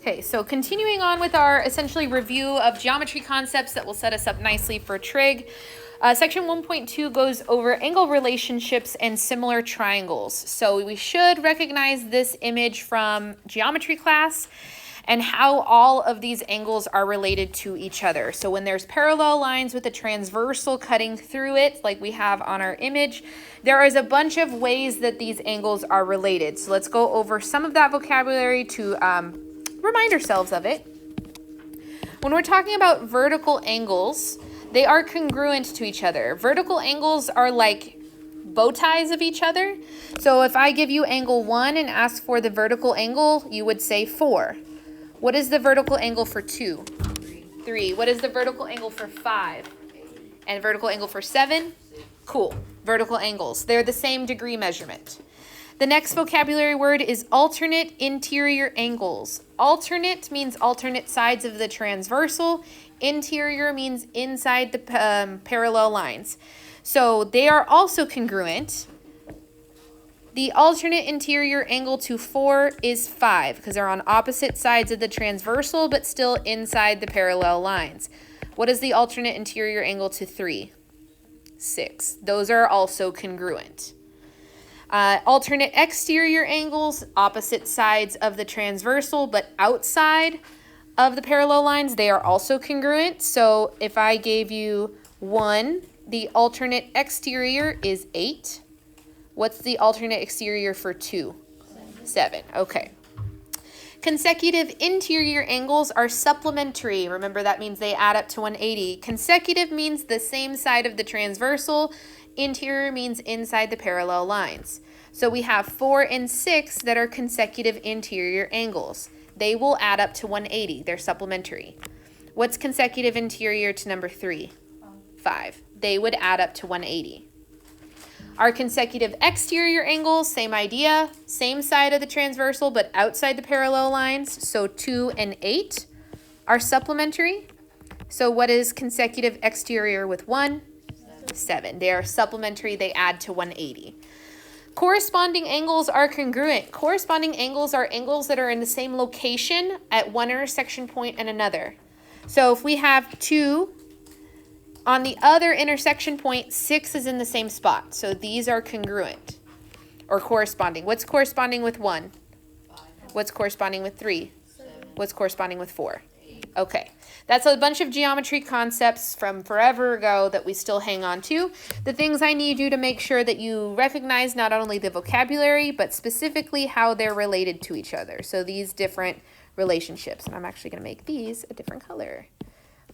Okay, so continuing on with our essentially review of geometry concepts that will set us up nicely for trig. Section 1.2 goes over angle relationships and similar triangles. So we should recognize this image from geometry class and how all of these angles are related to each other. So when there's parallel lines with a transversal cutting through it, like we have on our image, there is a bunch of ways that these angles are related. So let's go over some of that vocabulary to remind ourselves of it. When we're talking about vertical angles, they are congruent to each other. Vertical angles are like bow ties of each other. So if I give you angle 1 and ask for the vertical angle, you would say 4. What is the vertical angle for 2? 3. What is the vertical angle for 5? And vertical angle for 7? Cool. Vertical angles. They're the same degree measurement. The next vocabulary word is alternate interior angles. Alternate means alternate sides of the transversal. Interior means inside the parallel lines. So they are also congruent. The alternate interior angle to 4 is 5 because they're on opposite sides of the transversal but still inside the parallel lines. What is the alternate interior angle to 3? 6. Those are also congruent. Alternate exterior angles, opposite sides of the transversal but outside of the parallel lines, they are also congruent. So if I gave you 1, the alternate exterior is 8. What's the alternate exterior for 2? 7. Okay. Consecutive interior angles are supplementary. Remember, that means they add up to 180. Consecutive means the same side of the transversal. Interior means inside the parallel lines. So we have 4 and 6 that are consecutive interior angles. They will add up to 180. They're supplementary. What's consecutive interior to number 3? 5. They would add up to 180. Our consecutive exterior angles, same idea, same side of the transversal but outside the parallel lines. So 2 and 8 are supplementary. So what is consecutive exterior with 1? 7. They are supplementary. They add to 180. Corresponding angles are congruent. Corresponding angles are angles that are in the same location at one intersection point and another. So if we have 2 on the other intersection point, 6 is in the same spot. So these are congruent or corresponding. What's corresponding with 1? 5. What's corresponding with 3? 7. What's corresponding with 4? 8. Okay. That's a bunch of geometry concepts from forever ago that we still hang on to. The things I need you to make sure that you recognize not only the vocabulary, but specifically how they're related to each other. So these different relationships. And I'm actually going to make these a different color.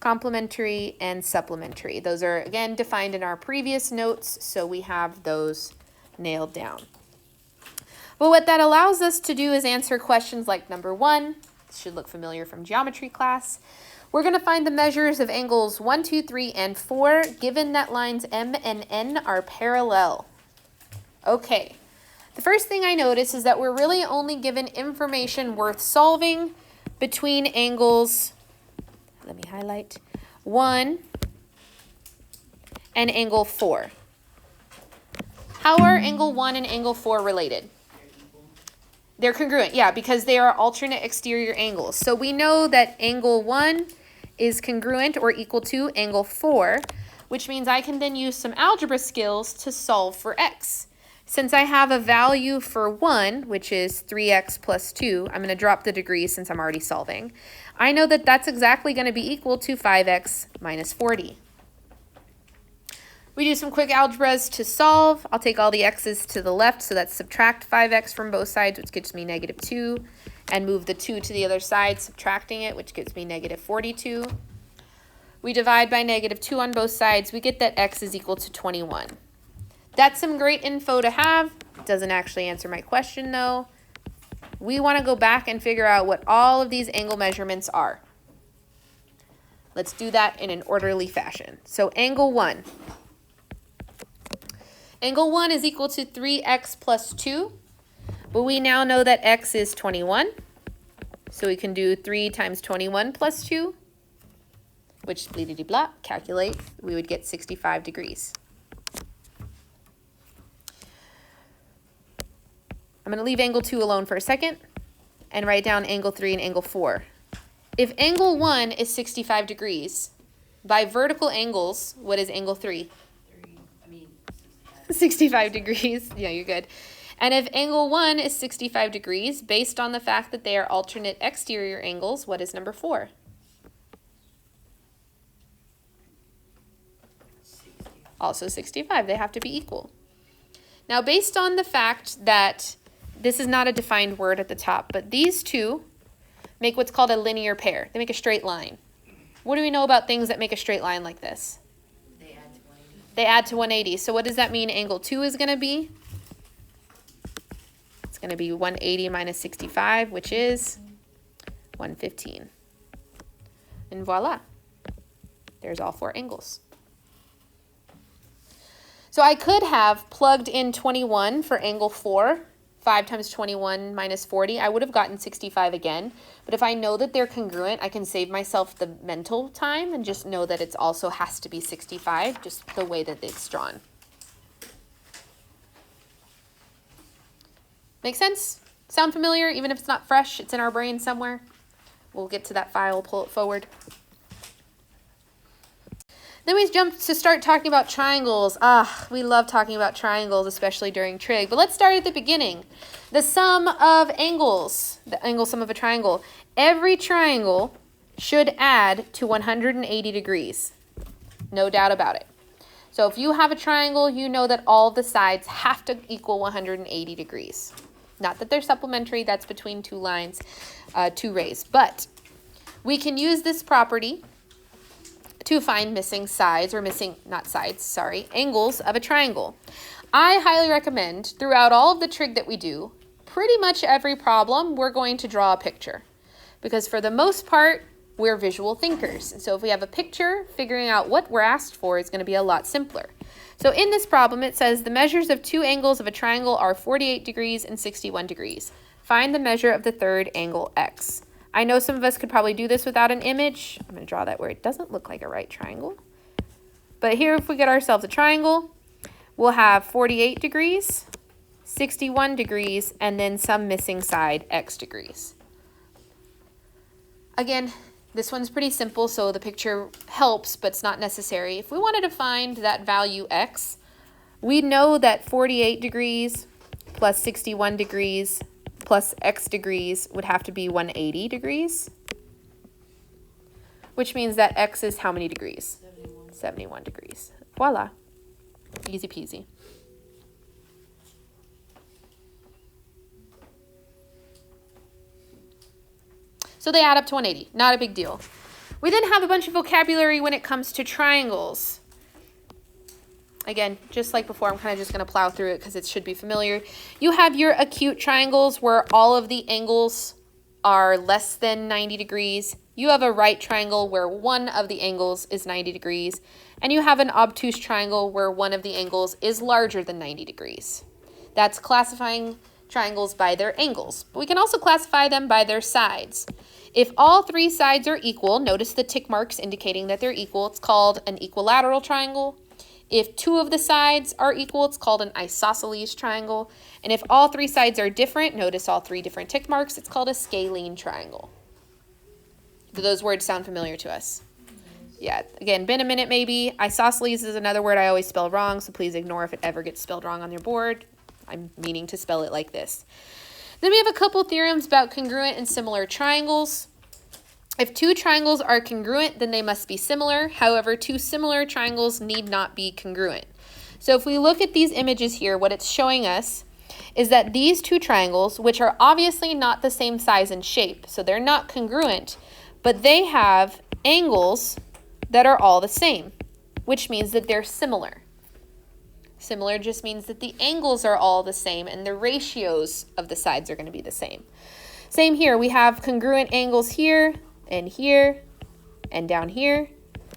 Complementary and supplementary. Those are, again, defined in our previous notes, so we have those nailed down. But what that allows us to do is answer questions like number 1. This should look familiar from geometry class. We're going to find the measures of angles 1, 2, 3, and 4, given that lines M and N are parallel. Okay, the first thing I notice is that we're really only given information worth solving between angles, let me highlight, 1 and angle 4. How are angle 1 and angle 4 related? They're congruent, yeah, because they are alternate exterior angles. So we know that angle 1 is congruent or equal to angle 4, which means I can then use some algebra skills to solve for x. Since I have a value for 1, which is 3x plus 2, I'm going to drop the degree since I'm already solving. I know that that's exactly going to be equal to 5x minus 40. We do some quick algebras to solve. I'll take all the x's to the left, so that's subtract 5x from both sides, which gives me negative 2, and move the 2 to the other side, subtracting it, which gives me negative 42. We divide by negative 2 on both sides. We get that x is equal to 21. That's some great info to have. It doesn't actually answer my question, though. We want to go back and figure out what all of these angle measurements are. Let's do that in an orderly fashion. So angle 1. Angle 1 is equal to 3x plus 2, but we now know that x is 21. So we can do 3 times 21 plus 2, which, blah, calculate, we would get 65 degrees. I'm going to leave angle 2 alone for a second. and write down angle 3 and angle 4. If angle 1 is 65 degrees, by vertical angles, what is angle 3? 65 degrees. Yeah, you're good. And if angle 1 is 65 degrees, based on the fact that they are alternate exterior angles, what is number 4? Also 65. They have to be equal. Now, based on the fact that this is not a defined word at the top, but these two make what's called a linear pair. They make a straight line. What do we know about things that make a straight line like this? They add to 180. So what does that mean angle 2 is going to be? It's going to be 180 minus 65, which is 115. And voila. There's all 4 angles. So I could have plugged in 21 for angle 4. 5 times 21 minus 40. I would have gotten 65 again. But if I know that they're congruent, I can save myself the mental time and just know that it also has to be 65, just the way that it's drawn. Make sense? Sound familiar? Even if it's not fresh, it's in our brain somewhere. We'll get to that file, pull it forward. Then we jump to start talking about triangles. We love talking about triangles, especially during trig. But let's start at the beginning. The sum of angles, the angle sum of a triangle. Every triangle should add to 180 degrees. No doubt about it. So if you have a triangle, you know that all of the sides have to equal 180 degrees. Not that they're supplementary, that's between two lines, two rays. But we can use this property to find missing sides, or angles of a triangle. I highly recommend throughout all of the trig that we do, pretty much every problem, we're going to draw a picture. Because for the most part, we're visual thinkers. And so if we have a picture, figuring out what we're asked for is going to be a lot simpler. So in this problem, it says the measures of 2 angles of a triangle are 48 degrees and 61 degrees. Find the measure of the third angle x. I know some of us could probably do this without an image. I'm going to draw that where it doesn't look like a right triangle. But here, if we get ourselves a triangle, we'll have 48 degrees, 61 degrees, and then some missing side, x degrees. Again, this one's pretty simple, so the picture helps, but it's not necessary. If we wanted to find that value x, we know that 48 degrees plus 61 degrees plus x degrees would have to be 180 degrees, which means that x is how many degrees? 71 degrees. Voila. Easy peasy. So they add up to 180. Not a big deal. We then have a bunch of vocabulary when it comes to triangles. Again, just like before, I'm kind of just going to plow through it because it should be familiar. You have your acute triangles where all of the angles are less than 90 degrees. You have a right triangle where one of the angles is 90 degrees. And you have an obtuse triangle where one of the angles is larger than 90 degrees. That's classifying triangles by their angles. But we can also classify them by their sides. If all 3 sides are equal, notice the tick marks indicating that they're equal. It's called an equilateral triangle. If 2 of the sides are equal, it's called an isosceles triangle. And if all 3 sides are different, notice all 3 different tick marks, it's called a scalene triangle. Do those words sound familiar to us? Yeah, again, been a minute maybe. Isosceles is another word I always spell wrong, so please ignore if it ever gets spelled wrong on your board. I'm meaning to spell it like this. Then we have a couple theorems about congruent and similar triangles. If 2 triangles are congruent, then they must be similar. However, 2 similar triangles need not be congruent. So if we look at these images here, what it's showing us is that these 2 triangles, which are obviously not the same size and shape, so they're not congruent, but they have angles that are all the same, which means that they're similar. Similar just means that the angles are all the same and the ratios of the sides are going to be the same. Same here, we have congruent angles here, and down here,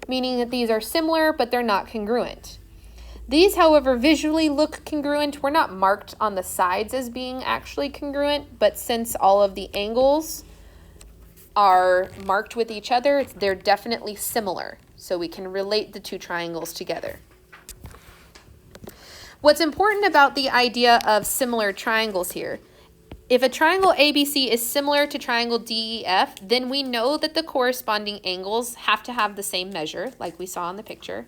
meaning that these are similar, but they're not congruent. These, however, visually look congruent. We're not marked on the sides as being actually congruent, but since all of the angles are marked with each other, they're definitely similar. So we can relate the 2 triangles together. What's important about the idea of similar triangles here If a triangle ABC is similar to triangle DEF, then we know that the corresponding angles have to have the same measure, like we saw in the picture,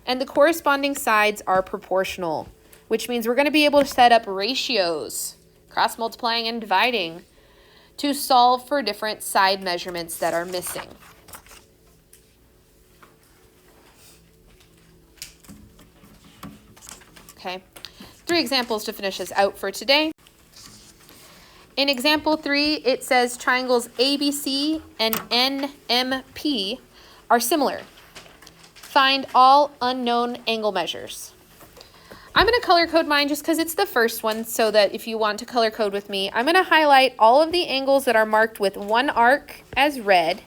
and the corresponding sides are proportional, which means we're going to be able to set up ratios, cross-multiplying and dividing, to solve for different side measurements that are missing. Okay, 3 examples to finish us out for today. In example 3, it says triangles ABC and NMP are similar. Find all unknown angle measures. I'm going to color code mine just because it's the first one, so that if you want to color code with me, I'm going to highlight all of the angles that are marked with 1 arc as red,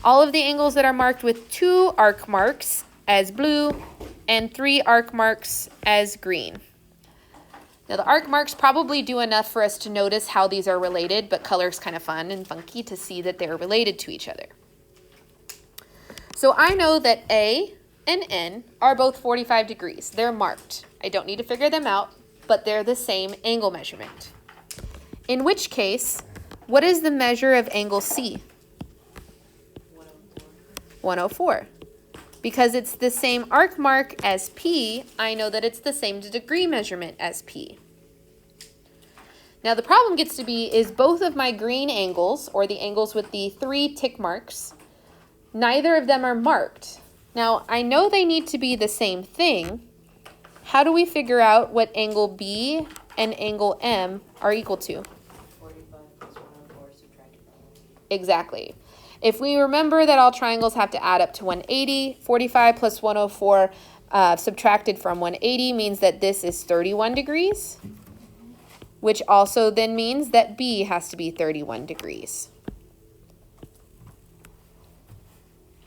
all of the angles that are marked with 2 arc marks as blue, and 3 arc marks as green. Now the arc marks probably do enough for us to notice how these are related, but color is kind of fun and funky to see that they're related to each other. So I know that A and N are both 45 degrees. They're marked. I don't need to figure them out, but they're the same angle measurement. In which case, what is the measure of angle C? 104. Because it's the same arc mark as P, I know that it's the same degree measurement as P. Now the problem gets to be is both of my green angles, or the angles with the 3 tick marks, neither of them are marked. Now I know they need to be the same thing. How do we figure out what angle B and angle M are equal to? 45 plus 104 subtracted from 180. Exactly. If we remember that all triangles have to add up to 180, 45 plus 104 subtracted from 180 means that this is 31 degrees, which also then means that B has to be 31 degrees.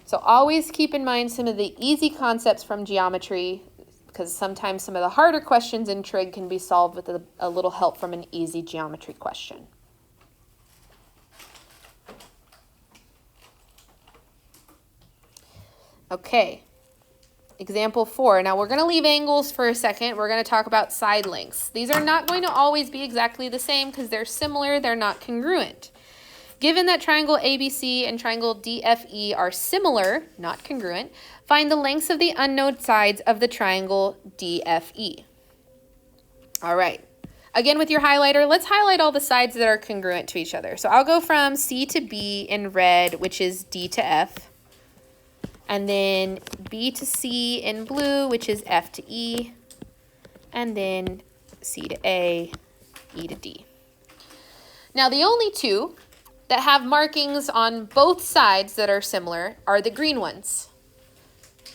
So always keep in mind some of the easy concepts from geometry, because sometimes some of the harder questions in trig can be solved with a little help from an easy geometry question. Okay, example 4. Now we're going to leave angles for a second. We're going to talk about side lengths. These are not going to always be exactly the same because they're similar, they're not congruent. Given that triangle ABC and triangle DFE are similar, not congruent, find the lengths of the unknown sides of the triangle DFE. All right, again with your highlighter, let's highlight all the sides that are congruent to each other. So I'll go from C to B in red, which is D to F. And then B to C in blue, which is F to E, and then C to A, E to D. Now the only 2 that have markings on both sides that are similar are the green ones,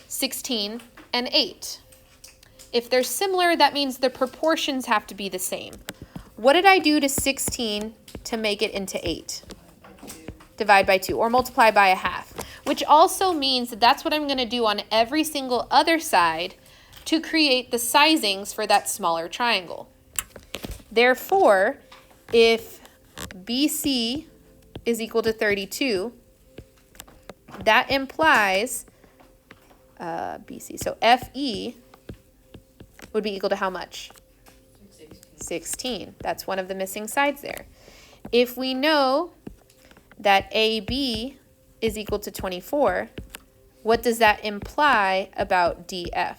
16 and 8. If they're similar, that means the proportions have to be the same. What did I do to 16 to make it into 8? Divide by 2, or multiply by a half, which also means that that's what I'm going to do on every single other side to create the sizings for that smaller triangle. Therefore, if BC is equal to 32, that implies BC, so FE would be equal to how much? 16. That's one of the missing sides there. If we know that AB is equal to 24, what does that imply about DF?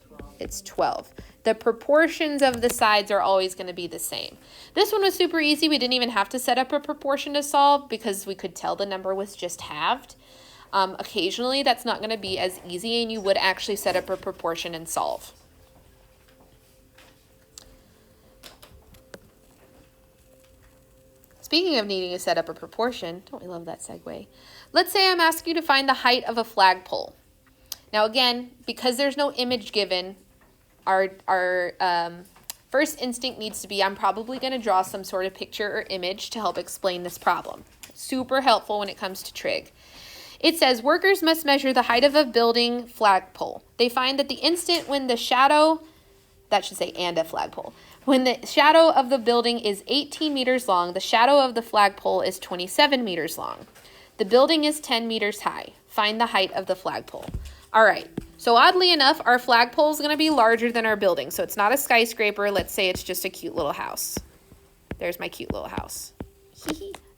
12. It's 12. The proportions of the sides are always going to be the same. This one was super easy. We didn't even have to set up a proportion to solve because we could tell the number was just halved. Occasionally, that's not going to be as easy, and you would actually set up a proportion and solve. Speaking of needing to set up a proportion, don't we love that segue? Let's say I'm asking you to find the height of a flagpole. Now again, because there's no image given, our first instinct needs to be, I'm probably going to draw some sort of picture or image to help explain this problem. Super helpful when it comes to trig. It says workers must measure the height of a building flagpole. They find that the instant when the shadow, that should say and a flagpole, when the shadow of the building is 18 meters long, the shadow of the flagpole is 27 meters long. The building is 10 meters high. Find the height of the flagpole. All right, so oddly enough, our flagpole is going to be larger than our building. So it's not a skyscraper. Let's say it's just a cute little house. There's my cute little house.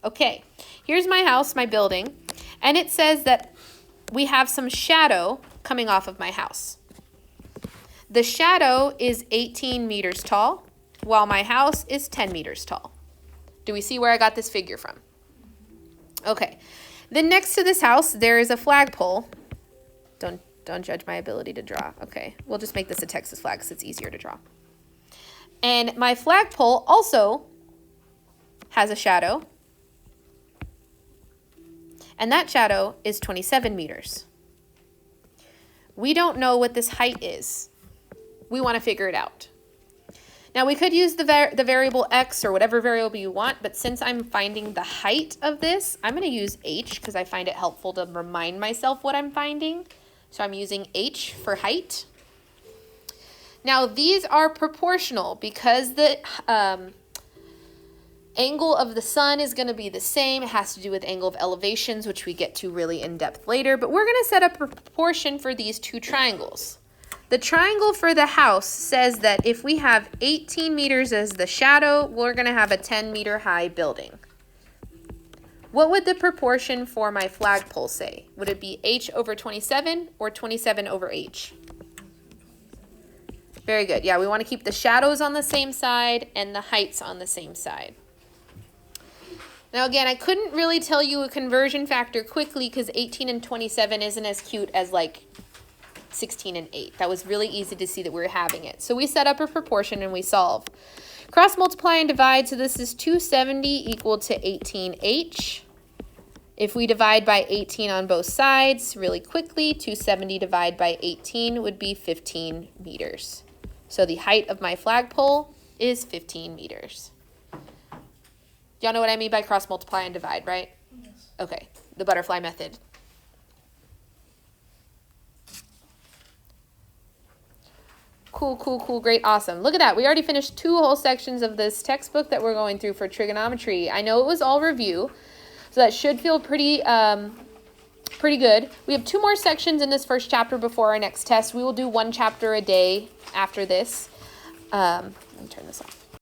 Okay, here's my house, my building, and it says that we have some shadow coming off of my house. The shadow is 18 meters tall, while my house is 10 meters tall. Do we see where I got this figure from? Okay, then next to this house, there is a flagpole. Don't judge my ability to draw. Okay, we'll just make this a Texas flag because it's easier to draw. And my flagpole also has a shadow. And that shadow is 27 meters. We don't know what this height is. We want to figure it out. Now we could use the variable x or whatever variable you want, but since I'm finding the height of this, I'm going to use h because I find it helpful to remind myself what I'm finding. So I'm using h for height. Now these are proportional because the angle of the sun is going to be the same. It has to do with angle of elevations, which we get to really in depth later, but we're going to set up a proportion for these two triangles. The triangle for the house says that if we have 18 meters as the shadow, we're going to have a 10-meter high building. What would the proportion for my flagpole say? Would it be h over 27 or 27 over h? Very good. Yeah, we want to keep the shadows on the same side and the heights on the same side. Now again, I couldn't really tell you a conversion factor quickly because 18 and 27 isn't as cute as like 16 and 8. That was really easy to see that we were having it. So we set up a proportion and we solve. Cross multiply and divide, so this is 270 equal to 18h. If we divide by 18 on both sides really quickly, 270 divided by 18 would be 15 meters. So the height of my flagpole is 15 meters. Y'all know what I mean by cross multiply and divide, right? Yes. Okay, the butterfly method. Cool, cool, cool, great, awesome. Look at that. We already finished 2 whole sections of this textbook that we're going through for trigonometry. I know it was all review, so that should feel pretty good. We have 2 more sections in this first chapter before our next test. We will do 1 chapter a day after this. Let me turn this off.